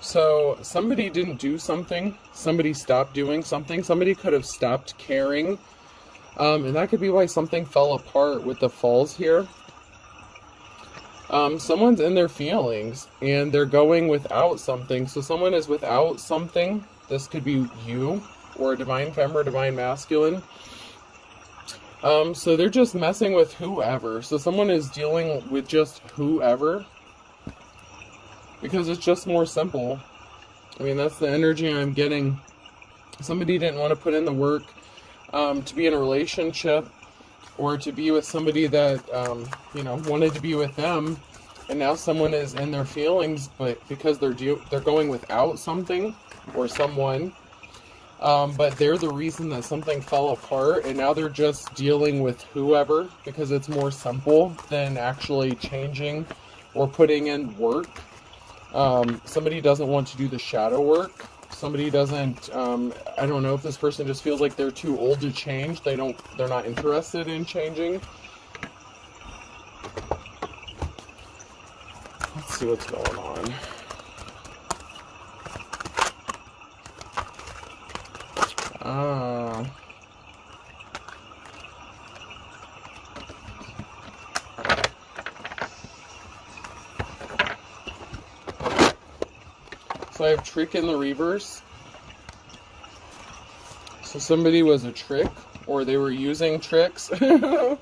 So somebody didn't do something, somebody stopped doing something, somebody could have stopped caring, and that could be why something fell apart with the falls here. Someone's in their feelings and they're going without something. So someone is without something. This could be you or a divine femme or divine masculine. So they're just messing with whoever. So someone is dealing with just whoever because it's just more simple. I mean, that's the energy I'm getting. Somebody didn't want to put in the work to be in a relationship or to be with somebody that, wanted to be with them. And now someone is in their feelings, but because they're going without something or someone, but they're the reason that something fell apart, and now they're just dealing with whoever because it's more simple than actually changing or putting in work. Somebody doesn't want to do the shadow work. Somebody doesn't, I don't know if this person just feels like they're too old to change. They're not interested in changing. Let's see what's going on. So I have trick in the reverse. So somebody was a trick, or they were using tricks. I don't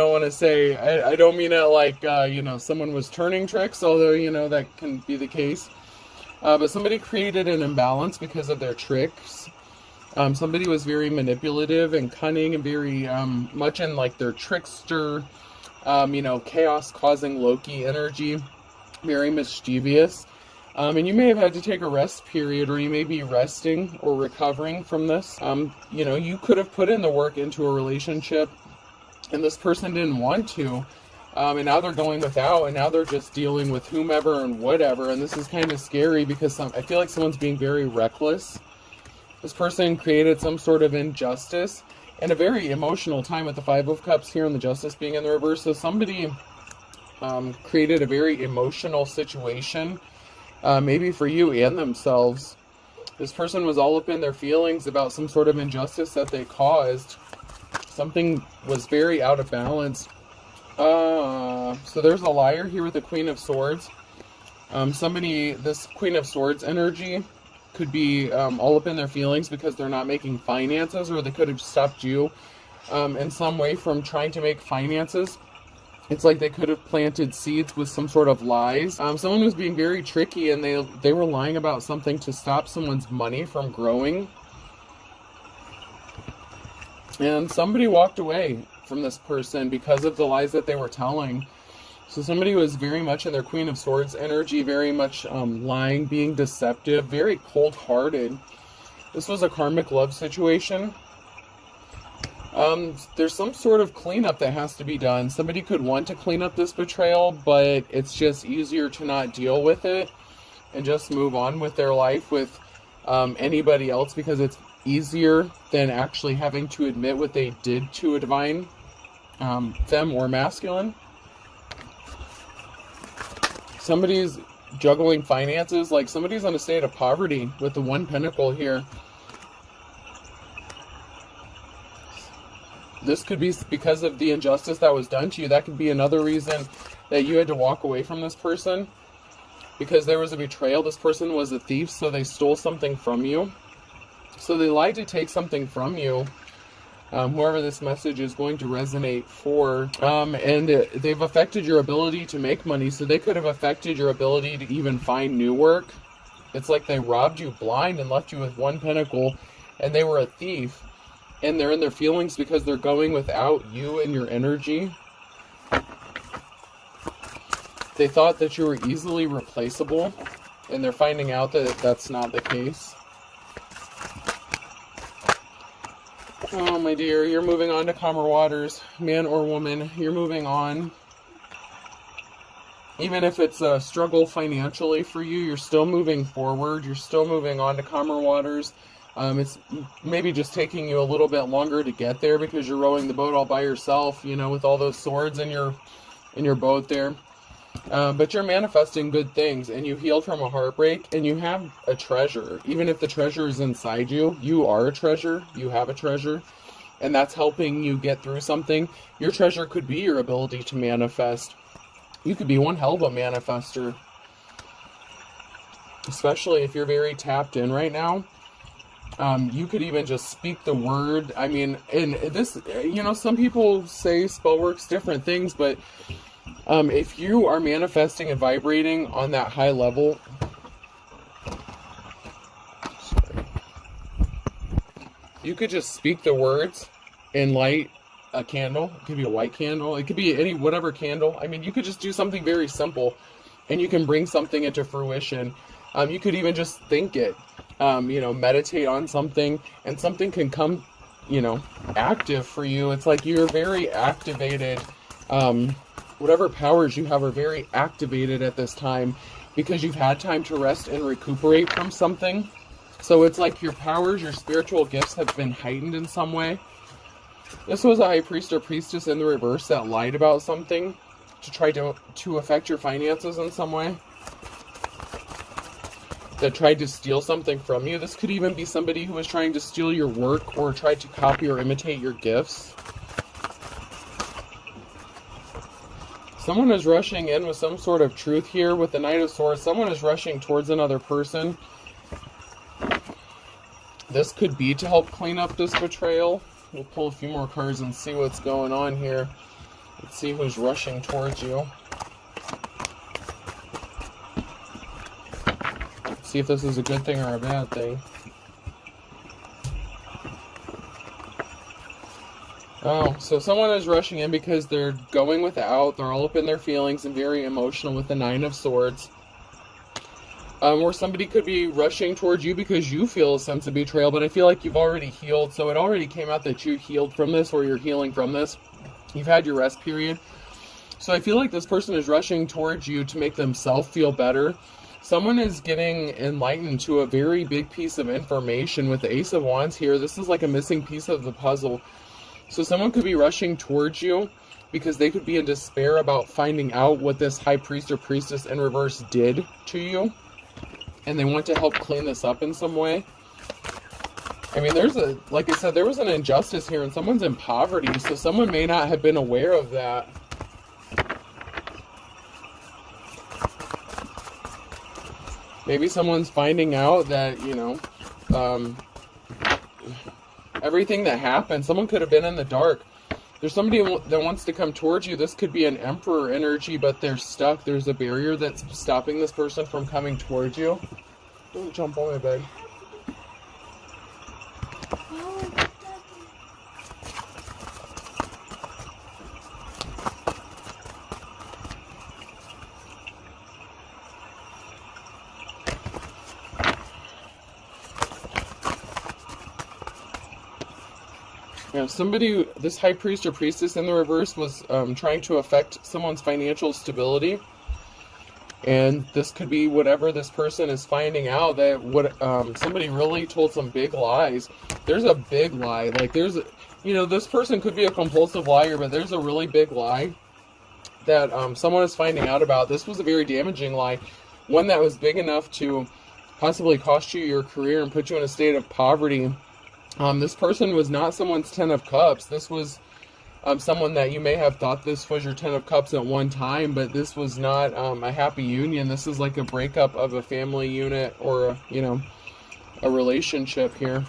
want to say, I don't mean it like, someone was turning tricks, although, that can be the case. But somebody created an imbalance because of their tricks. Somebody was very manipulative and cunning and very much in like their trickster, chaos causing Loki energy, very mischievous. And you may have had to take a rest period, or you may be resting or recovering from this. You could have put in the work into a relationship and this person didn't want to. And now they're going without, and now they're just dealing with whomever and whatever. And this is kind of scary because I feel like someone's being very reckless. This person created some sort of injustice and a very emotional time with the Five of Cups here and the Justice being in the reverse. So somebody created a very emotional situation. Maybe for you and themselves. This person was all up in their feelings about some sort of injustice that they caused. Something was very out of balance. So there's a liar here with the Queen of Swords. This Queen of Swords energy could be all up in their feelings because they're not making finances, or they could have stopped you in some way from trying to make finances. It's like they could have planted seeds with some sort of lies. Someone was being very tricky, and they were lying about something to stop someone's money from growing. And somebody walked away from this person because of the lies that they were telling. So somebody was very much in their Queen of Swords energy, very much lying, being deceptive, very cold-hearted. This was a karmic love situation. There's some sort of cleanup that has to be done. Somebody could want to clean up this betrayal, but it's just easier to not deal with it and just move on with their life with anybody else, because it's easier than actually having to admit what they did to a divine femme or masculine. Somebody's juggling finances, like somebody's in a state of poverty with the One Pentacle here. This could be because of the injustice that was done to you. That could be another reason that you had to walk away from this person, because there was a betrayal. This person was a thief, so they stole something from you. So they lied to take something from you. Whoever this message is going to resonate for. And they've affected your ability to make money, so they could have affected your ability to even find new work. It's like they robbed you blind and left you with One Pentacle, and they were a thief. And they're in their feelings because they're going without you and your energy. They thought that you were easily replaceable, and they're finding out that that's not the case. Oh, my dear, you're moving on to calmer waters. Man or woman, you're moving on. Even if it's a struggle financially for you, you're still moving forward. You're still moving on to calmer waters. It's maybe just taking you a little bit longer to get there because you're rowing the boat all by yourself, with all those swords in your boat there. But you're manifesting good things, and you healed from a heartbreak, and you have a treasure. Even if the treasure is inside you, you are a treasure. You have a treasure, and that's helping you get through something. Your treasure could be your ability to manifest. You could be one hell of a manifester, especially if you're very tapped in right now. You could even just speak the word. I mean, and this, some people say spell works different things, but if you are manifesting and vibrating on that high level, you could just speak the words and light a candle. It could be a white candle. It could be whatever candle. I mean, you could just do something very simple, and you can bring something into fruition. You could even just think it, meditate on something, and something can come, active for you. It's like you're very activated. Whatever powers you have are very activated at this time because you've had time to rest and recuperate from something. So it's like your powers, your spiritual gifts have been heightened in some way. This was a high priest or priestess in the reverse that lied about something to try to affect your finances in some way. That tried to steal something from you. This could even be somebody who was trying to steal your work or tried to copy or imitate your gifts. Someone is rushing in with some sort of truth here with the Knight of Swords. Someone is rushing towards another person. This could be to help clean up this betrayal. We'll pull a few more cards and see what's going on here. Let's see who's rushing towards you. Let's see if this is a good thing or a bad thing. Oh, so someone is rushing in because they're going without. They're all up in their feelings and very emotional with the Nine of Swords. Or somebody could be rushing towards you because you feel a sense of betrayal, but I feel like you've already healed. So it already came out that you healed from this, or you're healing from this. You've had your rest period. So I feel like this person is rushing towards you to make themselves feel better. Someone is getting enlightened to a very big piece of information with the Ace of Wands here. This is like a missing piece of the puzzle. So someone could be rushing towards you because they could be in despair about finding out what this high priest or priestess in reverse did to you. And they want to help clean this up in some way. I mean, like I said, there was an injustice here and someone's in poverty. So someone may not have been aware of that. Maybe someone's finding out that, everything that happened, someone could have been in the dark. There's somebody that wants to come towards you. This could be an Emperor energy, but they're stuck. There's a barrier that's stopping this person from coming towards you. Don't jump on my bed. Yeah, this high priest or priestess in the reverse was trying to affect someone's financial stability. And this could be whatever this person is finding out, that somebody really told some big lies. There's a big lie. Like this person could be a compulsive liar, but there's a really big lie that someone is finding out about. This was a very damaging lie. One that was big enough to possibly cost you your career and put you in a state of poverty. This person was not someone's Ten of Cups. This was someone that you may have thought this was your Ten of Cups at one time, but this was not a happy union. This is like a breakup of a family unit or, a relationship here.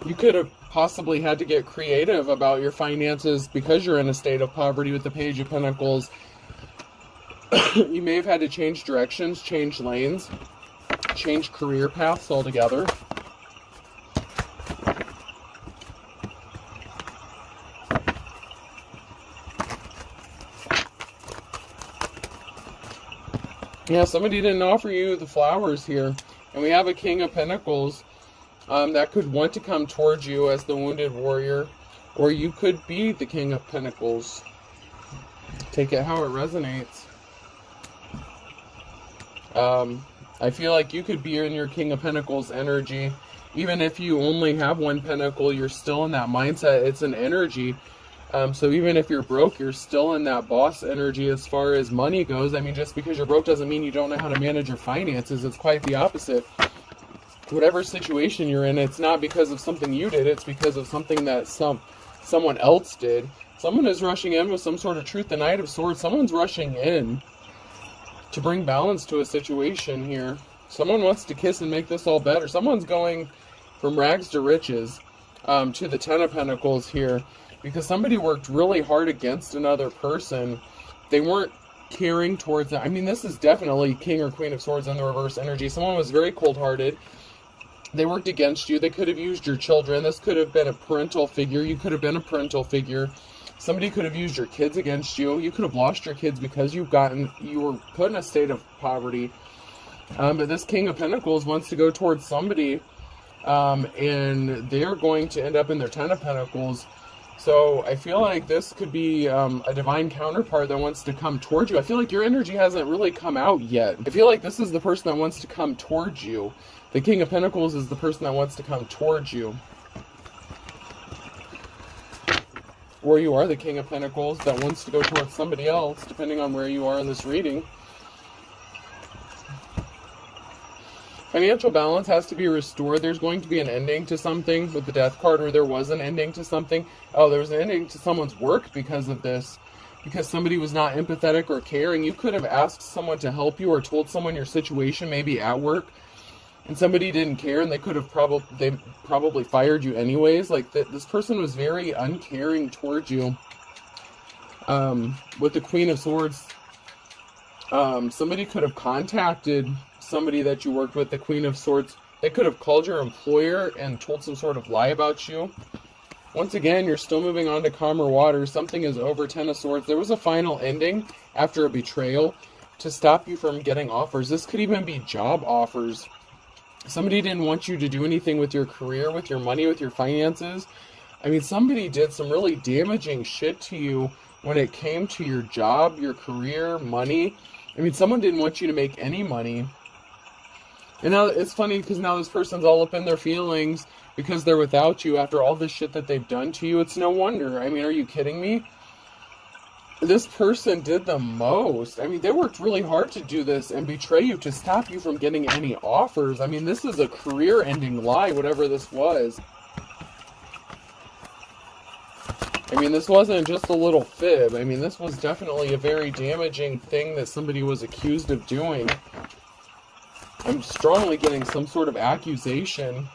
You could have possibly had to get creative about your finances because you're in a state of poverty with the Page of Pentacles. You may have had to change directions, change lanes, change career paths altogether. Yeah, somebody didn't offer you the flowers here. And we have a King of Pentacles that could want to come towards you as the wounded warrior. Or you could be the King of Pentacles. Take it how it resonates. I feel like you could be in your King of Pentacles energy. Even if you only have one pentacle, you're still in that mindset. It's an energy. So even if you're broke, you're still in that boss energy as far as money goes. I mean, just because you're broke doesn't mean you don't know how to manage your finances. It's quite the opposite. Whatever situation you're in, it's not because of something you did. It's because of something that someone else did. Someone is rushing in with some sort of truth. The Knight of Swords, someone's rushing in to bring balance to a situation here. Someone wants to kiss and make this all better. Someone's going from rags to riches, to the Ten of Pentacles here, because somebody worked really hard against another person. They weren't caring towards them. I mean, this is definitely King or Queen of Swords in the reverse energy. Someone was very cold-hearted. They worked against you. They could have used your children. This could have been a parental figure. You could have been a parental figure. Somebody could have used your kids against you. You could have lost your kids because you were put in a state of poverty. But this King of Pentacles wants to go towards somebody, and they're going to end up in their Ten of Pentacles. So I feel like this could be a divine counterpart that wants to come towards you. I feel like your energy hasn't really come out yet. I feel like this is the person that wants to come towards you. The King of Pentacles is the person that wants to come towards you. Or you are the King of Pentacles that wants to go towards somebody else, depending on where you are in this reading. Financial balance has to be restored. There's going to be an ending to something with the Death card, or there was an ending to something. Oh, there was an ending to someone's work because of this. Because somebody was not empathetic or caring. You could have asked someone to help you or told someone your situation, maybe at work, and somebody didn't care, and they could have probably fired you anyways. Like, this person was very uncaring towards you. With the Queen of Swords, somebody could have contacted somebody that you worked with, the Queen of Swords. They could have called your employer and told some sort of lie about you. Once again, you're still moving on to calmer waters. Something is over. Ten of Swords. There was a final ending after a betrayal to stop you from getting offers. This could even be job offers. Somebody didn't want you to do anything with your career, with your money, with your finances. I mean, somebody did some really damaging shit to you when it came to your job, your career, money. I mean, someone didn't want you to make any money. And now it's funny because now this person's all up in their feelings because they're without you after all this shit that they've done to you. It's no wonder. I mean, are you kidding me? This person did the most. I mean, they worked really hard to do this and betray you to stop you from getting any offers. I mean, this is a career-ending lie, whatever this was. I mean, this wasn't just a little fib. I mean, this was definitely a very damaging thing that somebody was accused of doing. I'm strongly getting some sort of accusation.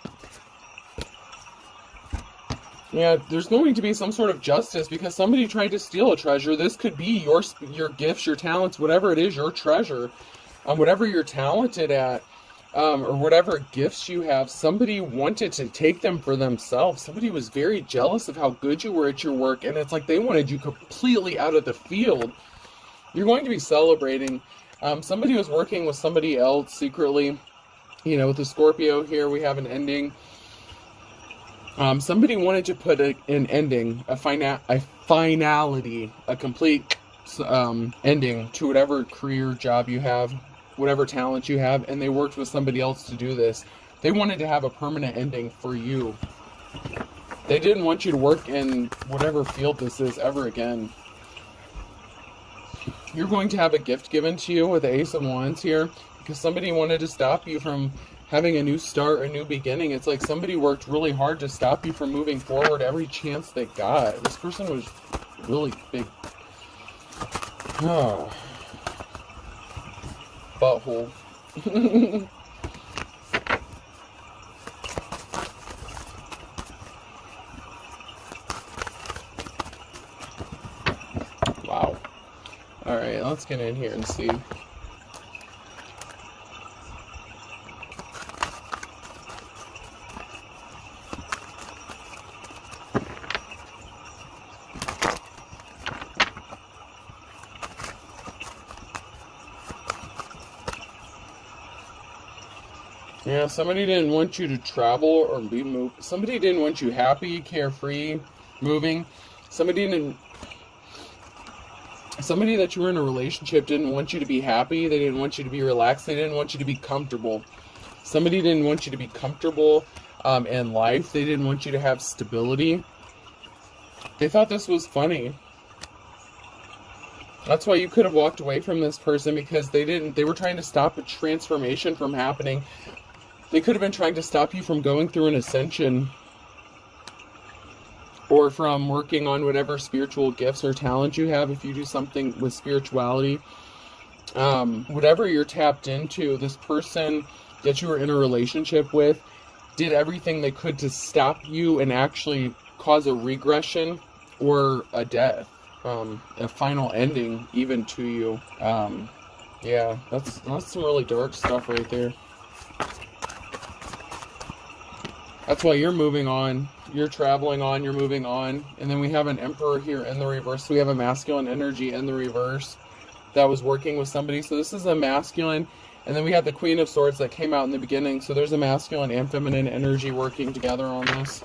Yeah, there's going to be some sort of justice because somebody tried to steal a treasure. This could be your gifts, your talents, whatever it is, your treasure. Whatever you're talented at, or whatever gifts you have, somebody wanted to take them for themselves. Somebody was very jealous of how good you were at your work, and it's like they wanted you completely out of the field. You're going to be celebrating. Somebody was working with somebody else secretly. You know, with the Scorpio here, we have an ending. Somebody wanted to put an ending, a finality, a complete ending to whatever career job you have, whatever talent you have, and they worked with somebody else to do this. They wanted to have a permanent ending for you. They didn't want you to work in whatever field this is ever again. You're going to have a gift given to you with the Ace of Wands here because somebody wanted to stop you from having a new start, a new beginning. It's like somebody worked really hard to stop you from moving forward every chance they got. This person was really big. Oh. Butthole. Wow. Alright, let's get in here and see. Yeah, somebody didn't want you to travel or be moved. Somebody didn't want you happy, carefree, moving. Somebody that you were in a relationship didn't want you to be happy. They didn't want you to be relaxed. They didn't want you to be comfortable. Somebody didn't want you to be comfortable in life. They didn't want you to have stability. They thought this was funny. That's why you could have walked away from this person, because they were trying to stop a transformation from happening. They could have been trying to stop you from going through an ascension, or from working on whatever spiritual gifts or talents you have. If you do something with spirituality, whatever you're tapped into, this person that you were in a relationship with did everything they could to stop you and actually cause a regression or a death, a final ending even to you. Yeah, that's some really dark stuff right there. That's why you're moving on. You're traveling on, you're moving on. And then we have an Emperor here in the reverse. So we have a masculine energy in the reverse that was working with somebody. So this is a masculine. And then we have the Queen of Swords that came out in the beginning. So there's a masculine and feminine energy working together on this.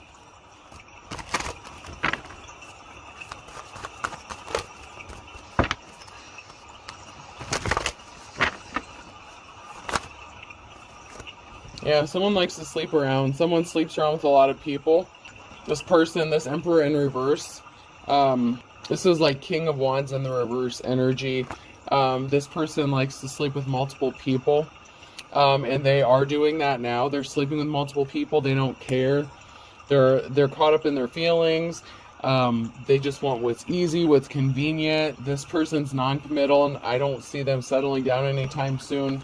Yeah, someone likes to sleep around. Someone sleeps around with a lot of people. This person, this Emperor in reverse, this is like King of Wands in the reverse energy. This person likes to sleep with multiple people, and they are doing that now. They're sleeping with multiple people. They don't care. They're caught up in their feelings. They just want what's easy, what's convenient. This person's non-committal, and I don't see them settling down anytime soon.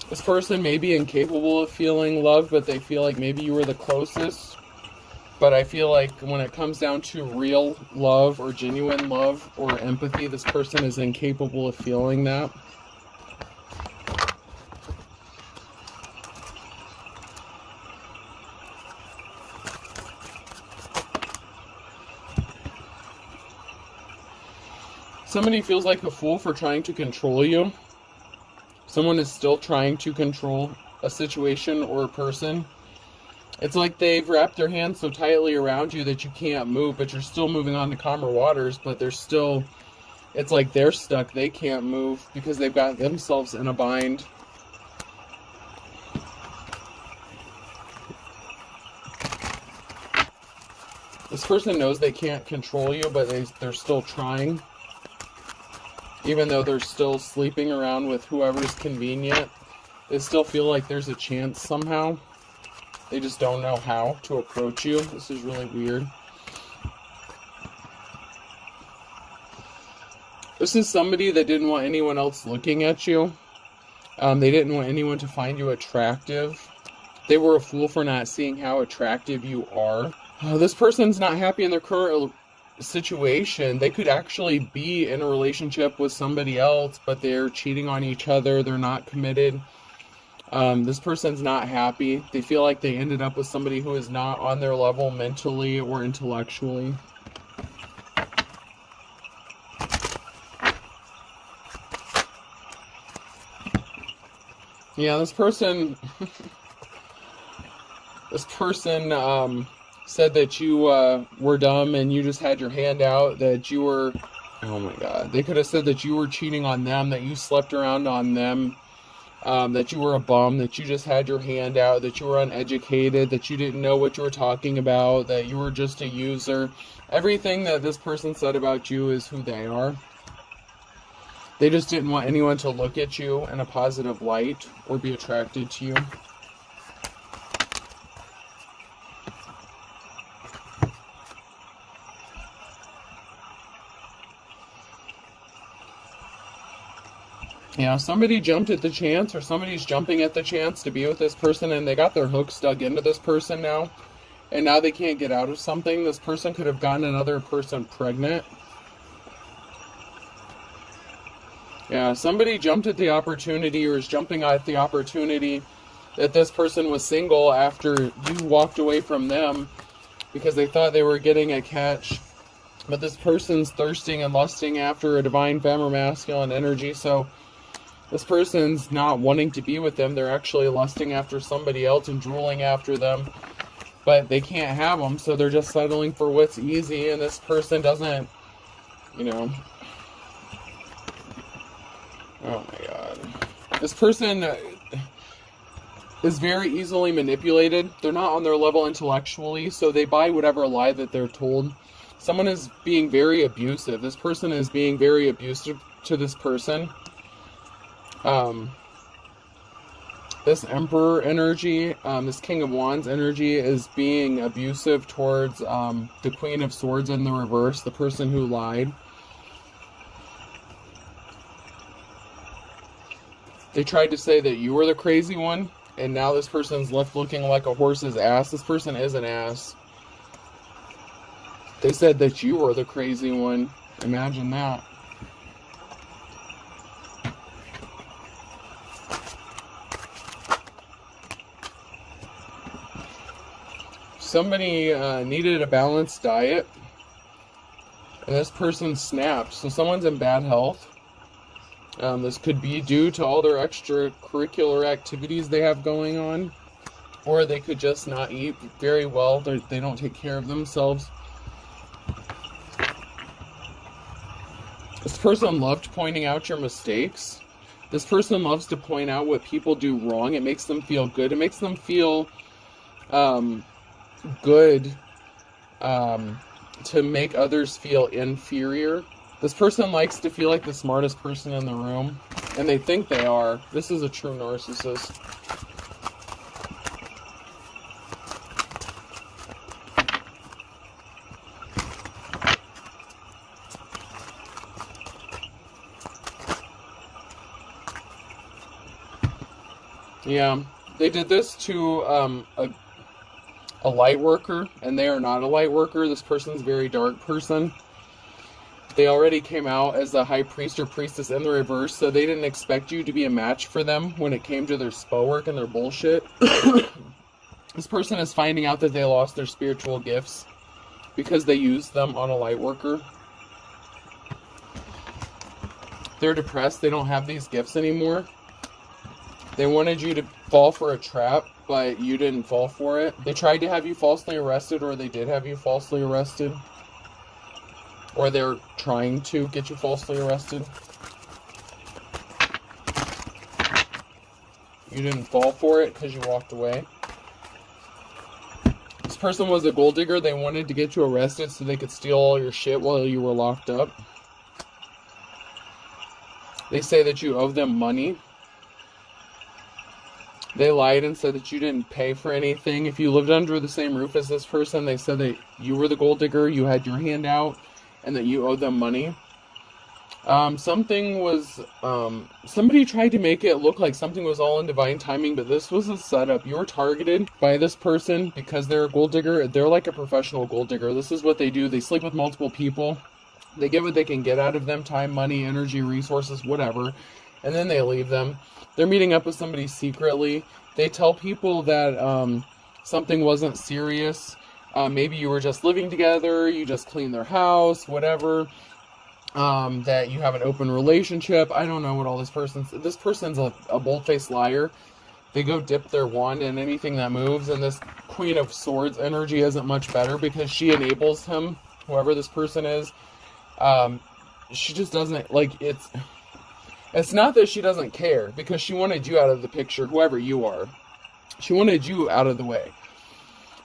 This person may be incapable of feeling love, but they feel like maybe you were the closest. But I feel like when it comes down to real love or genuine love or empathy, this person is incapable of feeling that. Somebody feels like a fool for trying to control you. Someone is still trying to control a situation or a person. It's like they've wrapped their hands so tightly around you that you can't move, but you're still moving on to calmer waters, but they're still, it's like they're stuck. They can't move because they've got themselves in a bind. This person knows they can't control you, but they're still trying. Even though they're still sleeping around with whoever's convenient, they still feel like there's a chance somehow. They just don't know how to approach you. This is really weird. This is somebody that didn't want anyone else looking at you. They didn't want anyone to find you attractive. They were a fool for not seeing how attractive you are. This person's not happy in their current situation. They could actually be in a relationship with somebody else, but they're cheating on each other. They're not committed. This person's not happy. They feel like they ended up with somebody who is not on their level mentally or intellectually. Yeah, this person said that you were dumb and you just had your hand out, that you were, oh my god, they could have said that you were cheating on them, that you slept around on them, that you were a bum, that you just had your hand out, that you were uneducated, that you didn't know what you were talking about, that you were just a user. Everything that this person said about you is who they are. They just didn't want anyone to look at you in a positive light or be attracted to you. Yeah, somebody jumped at the chance, or somebody's jumping at the chance to be with this person, and they got their hooks dug into this person now, and now they can't get out of something. This person could have gotten another person pregnant. Yeah, somebody jumped at the opportunity, or is jumping at the opportunity that this person was single after you walked away from them because they thought they were getting a catch. But this person's thirsting and lusting after a divine femme or masculine energy, so this person's not wanting to be with them. They're actually lusting after somebody else and drooling after them. But they can't have them, so they're just settling for what's easy. And this person doesn't, Oh my god. This person is very easily manipulated. They're not on their level intellectually, so they buy whatever lie that they're told. Someone is being very abusive. This person is being very abusive to this person. This Emperor energy, this King of Wands energy is being abusive towards the Queen of Swords in the reverse, the person who lied. They tried to say that you were the crazy one, and now this person's left looking like a horse's ass. This person is an ass. They said that you were the crazy one. Imagine that. Somebody needed a balanced diet, and this person snapped. So someone's in bad health. This could be due to all their extracurricular activities they have going on, or they could just not eat very well. They don't take care of themselves. This person loved pointing out your mistakes. This person loves to point out what people do wrong. It makes them feel good. It makes them feel good to make others feel inferior. This person likes to feel like the smartest person in the room, and they think they are. This is a true narcissist. Yeah, they did this to a light worker, and they are not a light worker. This person's a very dark person. They already came out as a high priest or priestess in the reverse, so they didn't expect you to be a match for them when it came to their spell work and their bullshit. This person is finding out that they lost their spiritual gifts because they used them on a light worker. They're depressed. They don't have these gifts anymore. They wanted you to fall for a trap, but you didn't fall for it. They tried to have you falsely arrested, or they did have you falsely arrested. Or they're trying to get you falsely arrested. You didn't fall for it because you walked away. This person was a gold digger. They wanted to get you arrested so they could steal all your shit while you were locked up. They say that you owe them money. They lied and said that you didn't pay for anything. If you lived under the same roof as this person, they said that you were the gold digger, you had your hand out, and that you owed them money. Somebody tried to make it look like something was all in divine timing, but this was a setup. You were targeted by this person because they're a gold digger. They're like a professional gold digger. This is what they do. They sleep with multiple people. They get what they can get out of them: time, money, energy, resources, whatever. And then they leave them. They're meeting up with somebody secretly. They tell people that something wasn't serious. Maybe you were just living together, you just cleaned their house, whatever. That you have an open relationship. I don't know what all this person's a bold-faced liar. They go dip their wand in anything that moves, and this Queen of Swords energy isn't much better because she enables him, whoever this person is. She just doesn't, like, it's not that she doesn't care, because she wanted you out of the picture, whoever you are. She wanted you out of the way.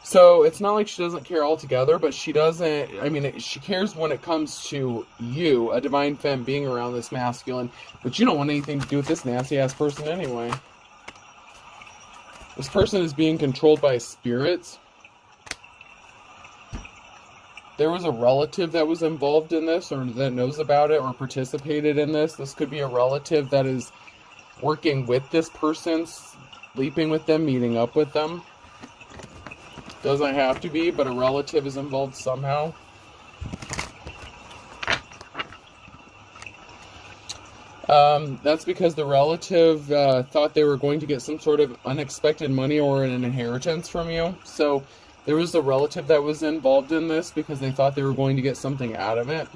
So it's not like she doesn't care altogether, but she doesn't, she cares when it comes to you, a divine femme, being around this masculine, but you don't want anything to do with this nasty-ass person anyway. This person is being controlled by spirits. There was a relative that was involved in this, or that knows about it, or participated in this. This could be a relative that is working with this person, sleeping with them, meeting up with them. Doesn't have to be, but a relative is involved somehow. That's because the relative thought they were going to get some sort of unexpected money or an inheritance from you. So there was a relative that was involved in this because they thought they were going to get something out of it.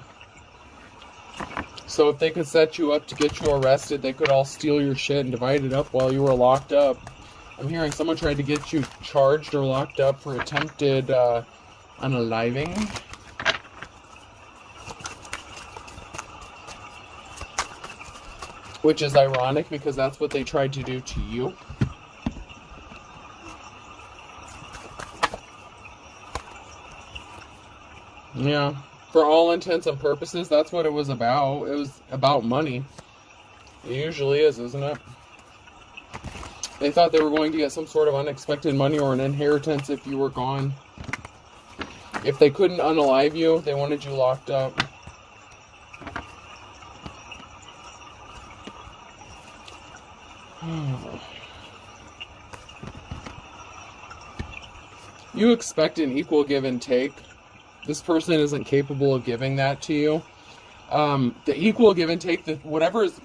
So if they could set you up to get you arrested, they could all steal your shit and divide it up while you were locked up. I'm hearing someone tried to get you charged or locked up for attempted unaliving. which is ironic because that's what they tried to do to you. Yeah, for all intents and purposes, that's what it was about. It was about money. It usually is, isn't it? They thought they were going to get some sort of unexpected money or an inheritance if you were gone. If they couldn't unalive you, they wanted you locked up. You expect an equal give and take. This person isn't capable of giving that to you. The equal give and take, whatever is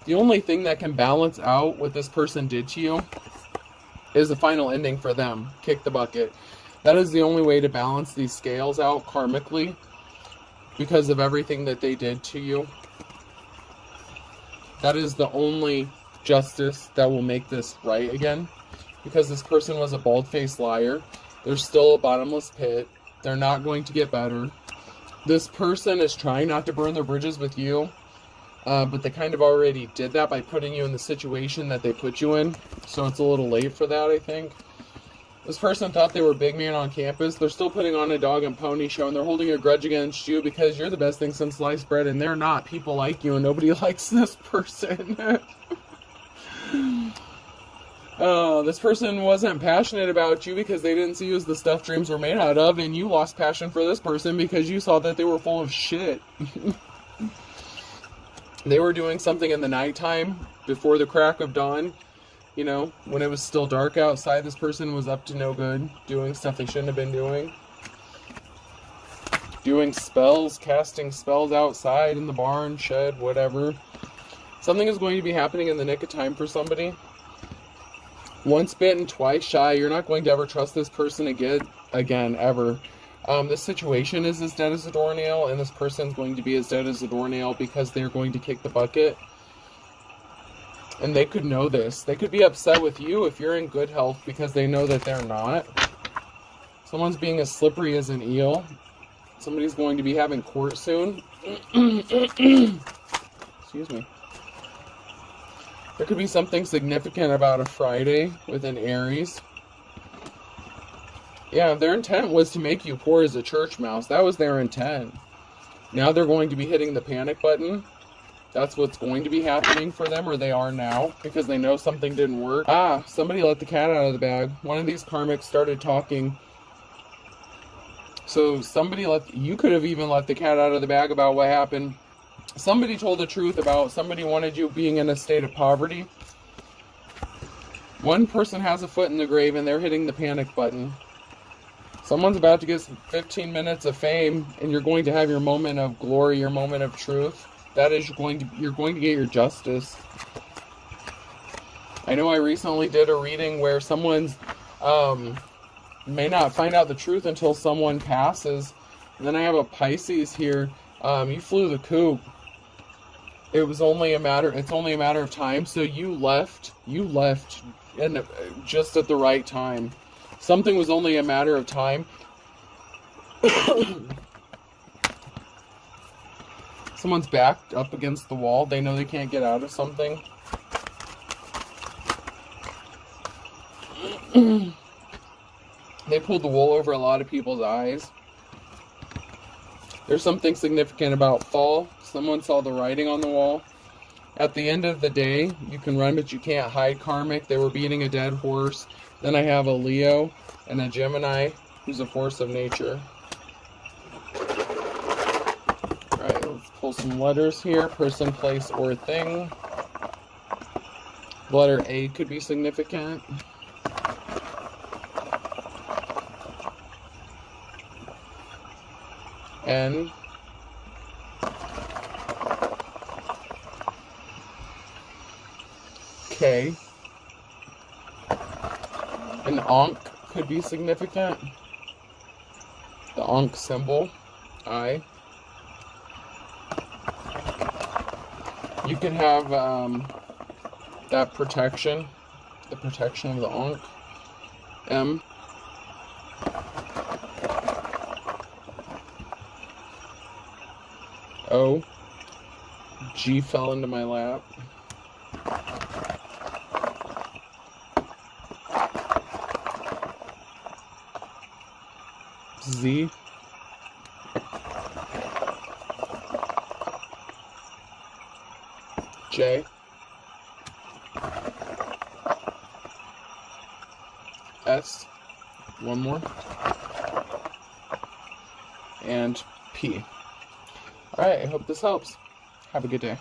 the only thing that can balance out what this person did to you is the final ending for them. Kick the bucket. That is the only way to balance these scales out karmically because of everything that they did to you. That is the only justice that will make this right again, because this person was a bald-faced liar. They're still a bottomless pit. They're not going to get better. This person is trying not to burn their bridges with you, but they kind of already did that by putting you in the situation that they put you in, so it's a little late for that, I think. This person thought they were big man on campus. They're still putting on a dog and pony show, and they're holding a grudge against you because you're the best thing since sliced bread, and they're not. People like you, and nobody likes this person. This person wasn't passionate about you because they didn't see you as the stuff dreams were made out of, and you lost passion for this person because you saw that they were full of shit. They were doing something in the nighttime before the crack of dawn. You know, when it was still dark outside, this person was up to no good, doing stuff they shouldn't have been doing. Doing spells, casting spells outside in the barn, shed, whatever. Something is going to be happening in the nick of time for somebody. Once bitten, twice shy. You're not going to ever trust this person again, ever. This situation is as dead as a doornail, and this person's going to be as dead as a doornail because they're going to kick the bucket. And they could know this. They could be upset with you if you're in good health because they know that they're not. Someone's being as slippery as an eel. Somebody's going to be having court soon. Excuse me. There could be something significant about a Friday with an Aries. Yeah, their intent was to make you poor as a church mouse. That was their intent. Now they're going to be hitting the panic button. That's what's going to be happening for them, or they are now, because they know something didn't work. Somebody let the cat out of the bag. One of these karmics started talking. So you could have even let the cat out of the bag about what happened. Somebody told the truth about somebody wanted you being in a state of poverty. One person has a foot in the grave and they're hitting the panic button. Someone's about to get some 15 minutes of fame, and you're going to have your moment of glory, your moment of truth. That is, you're going to get your justice. I know I recently did a reading where someone's may not find out the truth until someone passes. And then I have a Pisces here. You flew the coop. It's only a matter of time. So you left and just at the right time. Something was only a matter of time. Someone's backed up against the wall. They know they can't get out of something. They pulled the wool over a lot of people's eyes. There's something significant about fall. Someone saw the writing on the wall. At the end of the day, you can run, but you can't hide, karmic. They were beating a dead horse. Then I have a Leo and a Gemini, who's a force of nature. Alright, let's pull some letters here. Person, place, or thing. The letter A could be significant. N. K. An Ankh could be significant. The Ankh symbol. I. You can have that protection. The protection of the Ankh. M. O. G fell into my lap. Z, J, S, one more, and P. Alright, I hope this helps. Have a good day.